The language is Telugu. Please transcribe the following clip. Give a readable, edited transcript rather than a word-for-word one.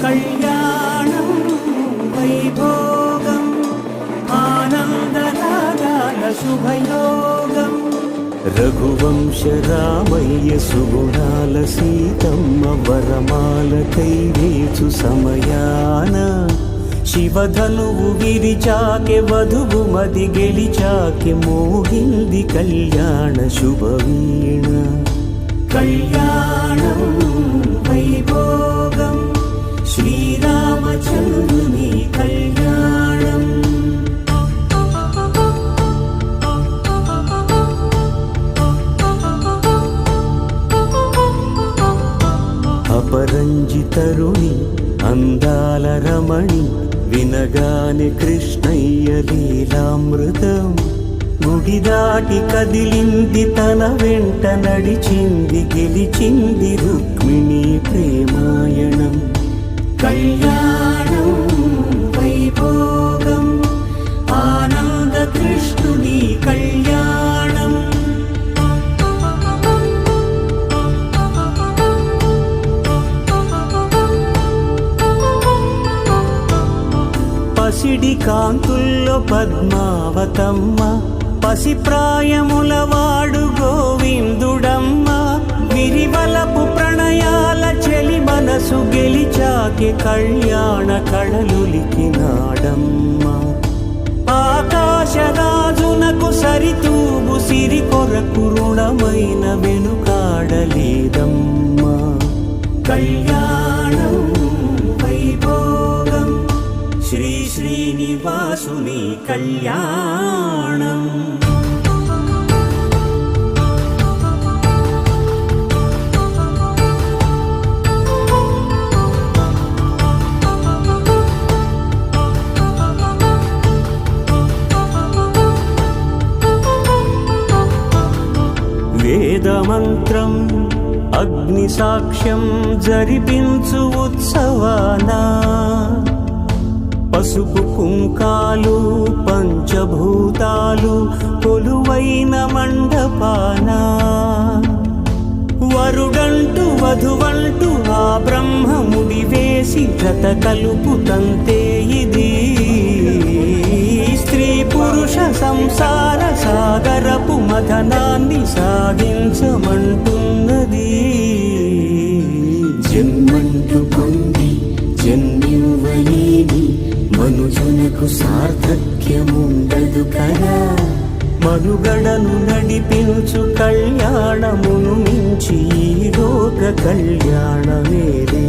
కళ్యాణం వైభోగం ఆనందరాగాల శుభయోగం రఘువంశ రామయ్య సుగుణాల సీతమ్మ వరమాలకై వేచు సమయాన శివధనువు విరిచాకె వధువు మది గెలిచాకె మోగింది కళ్యాణ శుభవీణ కళ్యాణం వైభోగం శ్రీరామచంద్రుని కళ్యాణం అపరంజి తరుణి అందాల రమణి వినగానే కృష్ణయ్య లీలామృతం గుడి దాటి కదిలింది తన వెంట నడిచింది గెలిచింది రుక్మిణి ప్రేమాయణం కళ్యాణం వైభోగం ఆనంద కృష్ణుని కళ్యాణం పసిడి కాంతుల్లో పద్మావతమ్మ పసిప్రాయముల వాడు గోవిందుడమ్మ విరివలపు ప్రణయాల చెలి మనసు గెలిచాకి కళ్యాణ కళలులికినాడమ్మ ఆకాశరాజునకు సరితూగు సిరి కొరకు రుణమైన వెనుకాడలేదమ్మ కళ్యాణం వైభోగం శ్రీ శ్రీనివాసుని కళ్యాణం వేదమంత్రం అగ్ని సాక్ష్యం జరిపించు ఉత్సవానా పసుపు కుంకాలు పంచభూతాలు కొలువైన మండపాన వరుడంటూ వధువంటూ ఆ బ్రహ్మముడి వేసి జత కలుపుతంతే ఇది స్త్రీ పురుష సంసార సాగరపు మథనాన్ని సాగించమంటున్నది జన్మంటూ పొంది జన్మివ్వలేని మనుజునకు సార్థక్యముండదు కదా మనుగడను నడిపించు కళ్యాణమును మించి ఈ లోక కళ్యాణమేదే